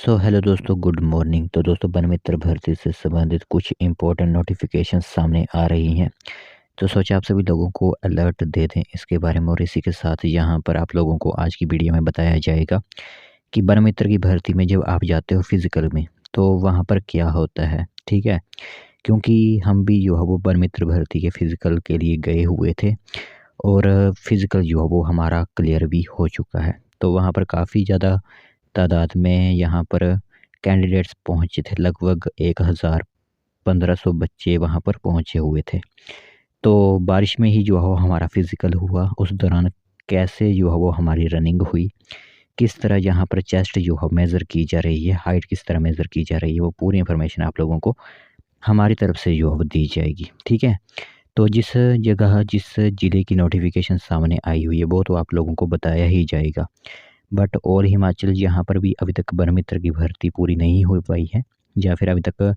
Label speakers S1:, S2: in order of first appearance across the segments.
S1: Hello दोस्तों, good morning. तो दोस्तों, वन मित्र भर्ती से संबंधित कुछ इम्पोर्टेंट नोटिफिकेशन सामने आ रही हैं। तो सोचा आप सभी लोगों को अलर्ट दे दें इसके बारे में। और इसी के साथ यहाँ पर आप लोगों को आज की वीडियो में बताया जाएगा कि वन मित्र की भर्ती में जब आप जाते हो फिजिकल में, तो वहाँ पर क्या होता है। ठीक है, क्योंकि हम भी जो है वो वन मित्र भर्ती के फिजिकल के लिए गए हुए थे और फिजिकल जो है वो हमारा क्लियर भी हो चुका है। तो वहाँ पर काफ़ी ज़्यादा तादाद में यहाँ पर कैंडिडेट्स पहुँचे थे। लगभग 1500 बच्चे वहाँ पर पहुँचे हुए थे। तो बारिश में ही जो है वो हमारा फ़िज़िकल हुआ। उस दौरान कैसे जो है वो हमारी रनिंग हुई, किस तरह यहाँ पर चेस्ट जो है मेज़र की जा रही है, हाइट किस तरह मेज़र की जा रही है, वो पूरी इन्फॉर्मेशन आप लोगों को हमारी तरफ से जो है वो दी जाएगी। ठीक है? तो जिस जगह, जिस ज़िले की नोटिफ़िकेशन सामने आई हुई है, वो तो आप लोगों को बताया ही जाएगा। बट और हिमाचल, यहाँ पर भी अभी तक वन मित्र की भर्ती पूरी नहीं हो पाई है, या फिर अभी तक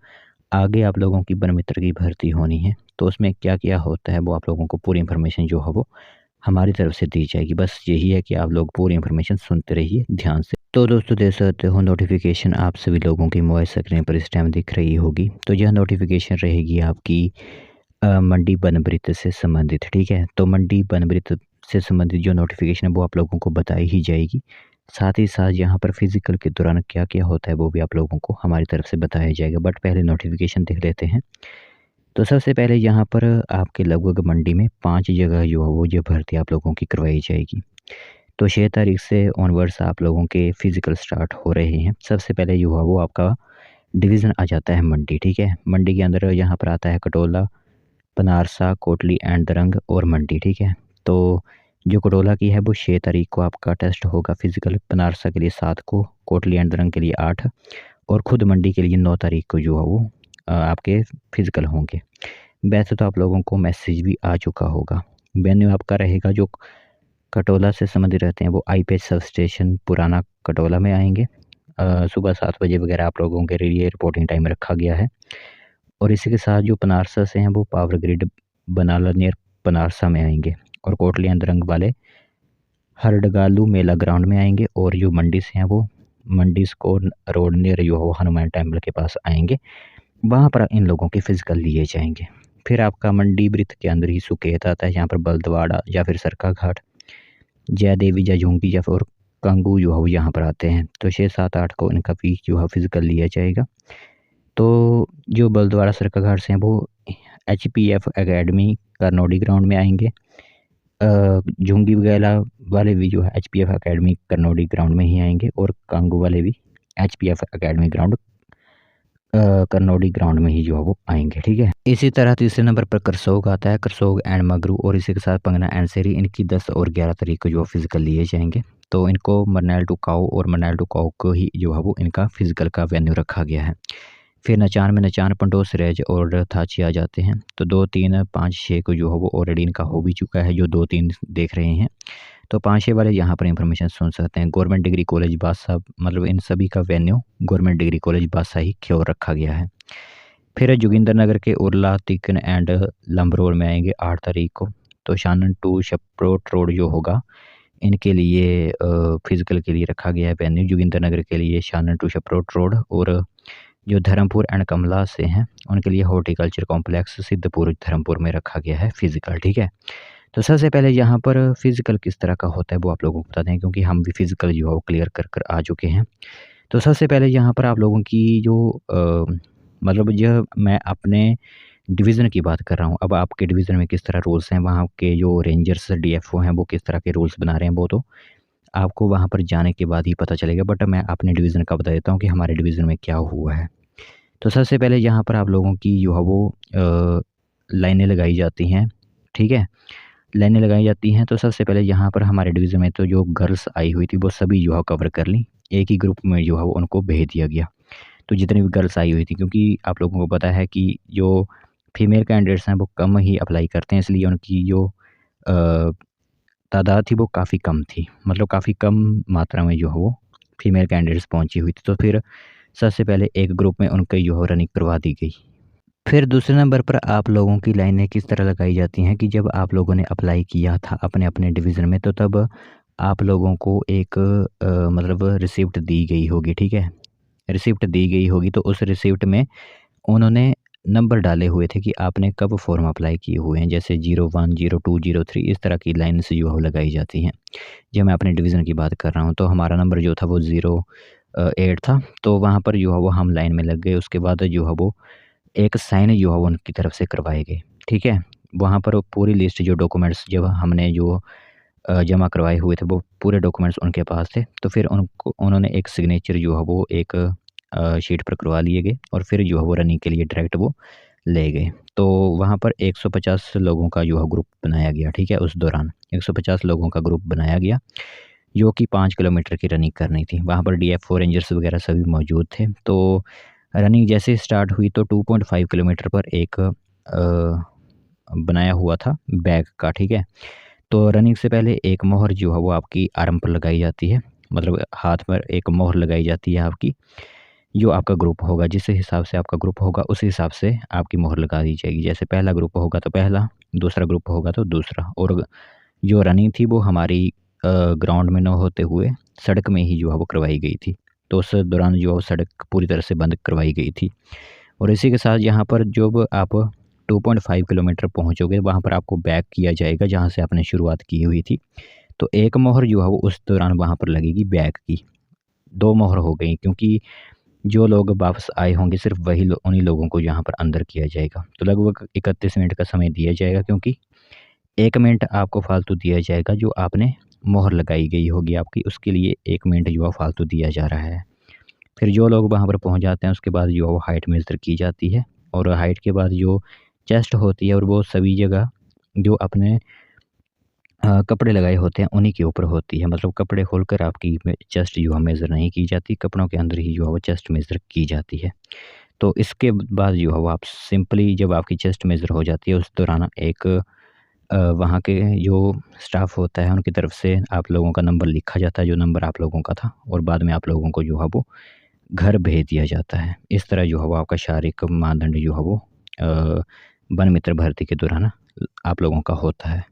S1: आगे आप लोगों की वन मित्र की भर्ती होनी है, तो उसमें क्या-क्या होता है वो आप लोगों को पूरी इन्फॉर्मेशन जो है वो हमारी तरफ से दी जाएगी। बस यही है कि आप लोग पूरी इन्फॉर्मेशन सुनते रहिए ध्यान से। तो दोस्तों, देख सकते हो नोटिफ़िकेशन आप सभी लोगों की मोबाइल स्क्रीन पर इस टाइम दिख रही होगी। तो यह नोटिफ़िकेशन रहेगी आपकी मंडी बनबृत से संबंधित। ठीक है, तो मंडी बनबृत से संबंधित जो नोटिफ़िकेशन है वो आप लोगों को बताई ही जाएगी। साथ ही साथ यहाँ पर फिज़िकल के दौरान क्या-क्या होता है वो भी आप लोगों को हमारी तरफ से बताया जाएगा। बट पहले नोटिफ़िकेशन देख लेते हैं। तो सबसे पहले यहाँ पर आपके लगभग मंडी में 5 जगह जो है वो जो भर्ती आप लोगों की करवाई जाएगी। तो 6 तारीख से ऑनवर्ड्स आप लोगों के फिज़िकल स्टार्ट हो रहे हैं। सबसे पहले जो है वो आपका डिवीज़न आ जाता है मंडी। ठीक है, मंडी के अंदर यहाँ पर आता है कटौला, पनारसा, कोटली एंड दरंग और मंडी। ठीक है, तो जो कटौला की है वो 6 तारीख को आपका टेस्ट होगा फिज़िकल, पनारसा के लिए 7 को, कोटली एंड दरंग के लिए 8 और खुद मंडी के लिए 9 तारीख को जो है वो आपके फिज़िकल होंगे। वैसे तो आप लोगों को मैसेज भी आ चुका होगा। वेन्यू आपका रहेगा जो कटौला से संबंधित रहते हैं वो आईपीएच सब स्टेशन पुराना कटौला में आएँगे। सुबह 7 बजे वगैरह आप लोगों के लिए रिपोर्टिंग टाइम रखा गया है। और इसी के साथ जो पनारसा से हैं वो पावर ग्रिड बनाला नियर पनारसा में आएँगे और कोटली अंदरंग वाले हरडगालू मेला ग्राउंड में आएँगे। और जो मंडी से हैं वो मंडी स्कोर रोड नियर जो है हनुमान टेम्पल के पास आएँगे। वहाँ पर इन लोगों के फिज़िकल लिए जाएँगे। फिर आपका मंडी वृत्त के अंदर ही सुकेत आता है, जहाँ पर बलदवाड़ा या फिर सरका घाट, जय देवी, जयझूंगी या फिर कंगू जो है वो यहाँ पर आते हैं। तो 6, 7, 8 को इनका भी जो है फिज़िकल लिया जाएगा। तो जो बलद्वारा सरकाघाट से हैं वो एचपीएफ एकेडमी करनोडी ग्राउंड में आएँगे। झुंगी वगैरह वाले भी जो है एचपीएफ एकेडमी करनोडी ग्राउंड में ही आएँगे और कांगू वाले भी एचपीएफ एकेडमी ग्राउंड करनोडी ग्राउंड में ही जो है वो आएँगे। ठीक है, इसी तरह तीसरे नंबर पर करसोग आता है, करसोग एंड मगरू और इसी के साथ पंगना एंड सेरी। इनकी 10 और 11 तारीख को जो फिज़िकल लिए जाएँगे। तो इनको मरनैल टू काऊ और मरनैल टू काऊ को ही जो है वो इनका फिज़िकल का वेन्यू रखा गया है। फिर नचान में नचान, पंडोह, सिरैज और थाची आ जाते हैं। तो 2, 3, 5, 6 को जो है वो ऑलरेडी इनका हो भी चुका है, जो 2, 3 देख रहे हैं। तो 5, 6 वाले यहाँ पर इन्फॉर्मेशन सुन सकते हैं। गवर्नमेंट डिग्री कॉलेज बादशाह, मतलब इन सभी का वेन्यू गवर्नमेंट डिग्री कॉलेज बादशाह ही की ओर रखा गया है। फिर जोगिंद्रनगर के उरला, तिकन एंड लंबरोल में आएंगे 8 तारीख को। तो शानन टू शपरोट रोड जो होगा इनके लिए फिज़िकल के लिए रखा गया है वेन्यू। जोगिंद्रनगर के लिए शानन टू शपरोट रोड और जो धर्मपुर एंड कमला से हैं उनके लिए हॉर्टिकल्चर कॉम्प्लेक्स सिद्धपुर धर्मपुर में रखा गया है फिज़िकल। ठीक है, तो सबसे पहले यहाँ पर फिज़िकल किस तरह का होता है वो आप लोगों को बता दें, क्योंकि हम भी फिज़िकल जो है वो क्लियर कर आ चुके हैं। तो सबसे पहले यहाँ पर आप लोगों की जो मतलब यह मैं अपने डिवीज़न की बात कर रहा हूँ। अब आपके डिवीज़न में किस तरह रूल्स हैं, वहाँ के जो रेंजर्स डीएफओ हैं वो किस तरह के रूल्स बना रहे हैं, वो तो आपको वहाँ पर जाने के बाद ही पता चलेगा। बट मैं अपने डिवीज़न का बता देता हूँ कि हमारे डिवीज़न में क्या हुआ है। तो सबसे पहले यहाँ पर आप लोगों की जो है वो लाइनें लगाई जाती हैं। ठीक है, लाइनें लगाई जाती हैं। तो सबसे पहले यहाँ पर हमारे डिवीज़न में तो जो गर्ल्स आई हुई थी वो सभी जो है कवर कर लीं। एक ही ग्रुप में जो है वो उनको भेज दिया गया। तो जितनी भी गर्ल्स आई हुई थी, क्योंकि आप लोगों को पता है कि जो फीमेल कैंडिडेट्स हैं वो कम ही अप्लाई करते हैं, इसलिए उनकी जो तादाद थी वो काफ़ी कम थी। मतलब काफ़ी कम मात्रा में जो है वो फीमेल कैंडिडेट्स पहुँची हुई थी। तो फिर सबसे पहले एक ग्रुप में उनकी जो है रनिंग करवा दी गई। फिर दूसरे नंबर पर आप लोगों की लाइनें किस तरह लगाई जाती हैं कि जब आप लोगों ने अप्लाई किया था अपने डिवीज़न में, तो तब आप लोगों को एक मतलब रिसिप्ट दी गई होगी। ठीक है, रिसिप्ट दी गई होगी, तो उस रिसिप्ट में उन्होंने नंबर डाले हुए थे कि आपने कब फॉर्म अप्लाई किए हुए हैं, जैसे 01, 02, 03 इस तरह की लाइन से जो है लगाई जाती हैं। जब मैं अपने डिवीज़न की बात कर रहा हूँ, तो हमारा नंबर जो था वो 08 था, तो वहाँ पर जो है वो हम लाइन में लग गए। उसके बाद जो है वो एक साइन जो है वो उनकी तरफ से करवाए गए, ठीक है। वहाँ पर वो पूरी लिस्ट जो डॉक्यूमेंट्स जब हमने जो जमा करवाए हुए थे, वो पूरे डॉक्यूमेंट्स उनके पास थे। तो फिर उनको उन्होंने एक सिग्नेचर जो है वो एक शीट पर करवा लिए गए और फिर जो है वो रनिंग के लिए डायरेक्ट वो ले गए। तो वहाँ पर 150 लोगों का जो है ग्रुप बनाया गया, ठीक है। उस दौरान 150 लोगों का ग्रुप बनाया गया, जो कि 5 किलोमीटर की रनिंग करनी थी। वहाँ पर DF4 रेंजर्स वगैरह सभी मौजूद थे। तो रनिंग जैसे स्टार्ट हुई, तो 2.5 किलोमीटर पर एक बनाया हुआ था बैग का, ठीक है। तो रनिंग से पहले एक मोहर जो है वो आपकी आर्म पर लगाई जाती है, मतलब हाथ पर एक मोहर लगाई जाती है आपकी। जो आपका ग्रुप होगा, जिस हिसाब से आपका ग्रुप होगा उस हिसाब से आपकी मोहर लगा दी जाएगी। जैसे पहला ग्रुप होगा तो पहला, दूसरा ग्रुप होगा तो दूसरा। और जो रनिंग थी वो हमारी ग्राउंड में ना होते हुए सड़क में ही जो है वो करवाई गई थी। तो उस दौरान जो है सड़क पूरी तरह से बंद करवाई गई थी। और इसी के साथ यहाँ पर जब आप 2.5 किलोमीटर पहुँचोगे, वहाँ पर आपको बैक किया जाएगा जहाँ से आपने शुरुआत की हुई थी। तो एक मोहर जो है वो उस दौरान वहाँ पर लगेगी बैक की। 2 मोहर हो गई, क्योंकि जो लोग वापस आए होंगे सिर्फ वही उन्हीं लोगों को यहाँ पर अंदर किया जाएगा। तो लगभग 31 मिनट का समय दिया जाएगा, क्योंकि 1 मिनट आपको फ़ालतू दिया जाएगा। जो आपने मोहर लगाई गई होगी आपकी, उसके लिए 1 मिनट जो है फ़ालतू दिया जा रहा है। फिर जो लोग वहाँ पर पहुँच जाते हैं, उसके बाद जो है वो हाइट मेज़र की जाती है। और हाइट के बाद जो चेस्ट होती है, और वो सभी जगह जो अपने कपड़े लगाए होते हैं उन्हीं के ऊपर होती है। मतलब कपड़े खोलकर आपकी चेस्ट जो है मेज़र नहीं की जाती, कपड़ों के अंदर ही जो है वो चेस्ट मेज़र की जाती है। तो इसके बाद जो है वो आप सिंपली, जब आपकी चेस्ट मेज़र हो जाती है, उस दौरान एक वहाँ के जो स्टाफ होता है उनकी तरफ से आप लोगों का नंबर लिखा जाता है, जो नंबर आप लोगों का था, और बाद में आप लोगों को जो है वो घर भेज दिया जाता है। इस तरह जो है वो आपका शारीरिक मानदंड जो है वो वन मित्र भर्ती के दौरान आप लोगों का होता है।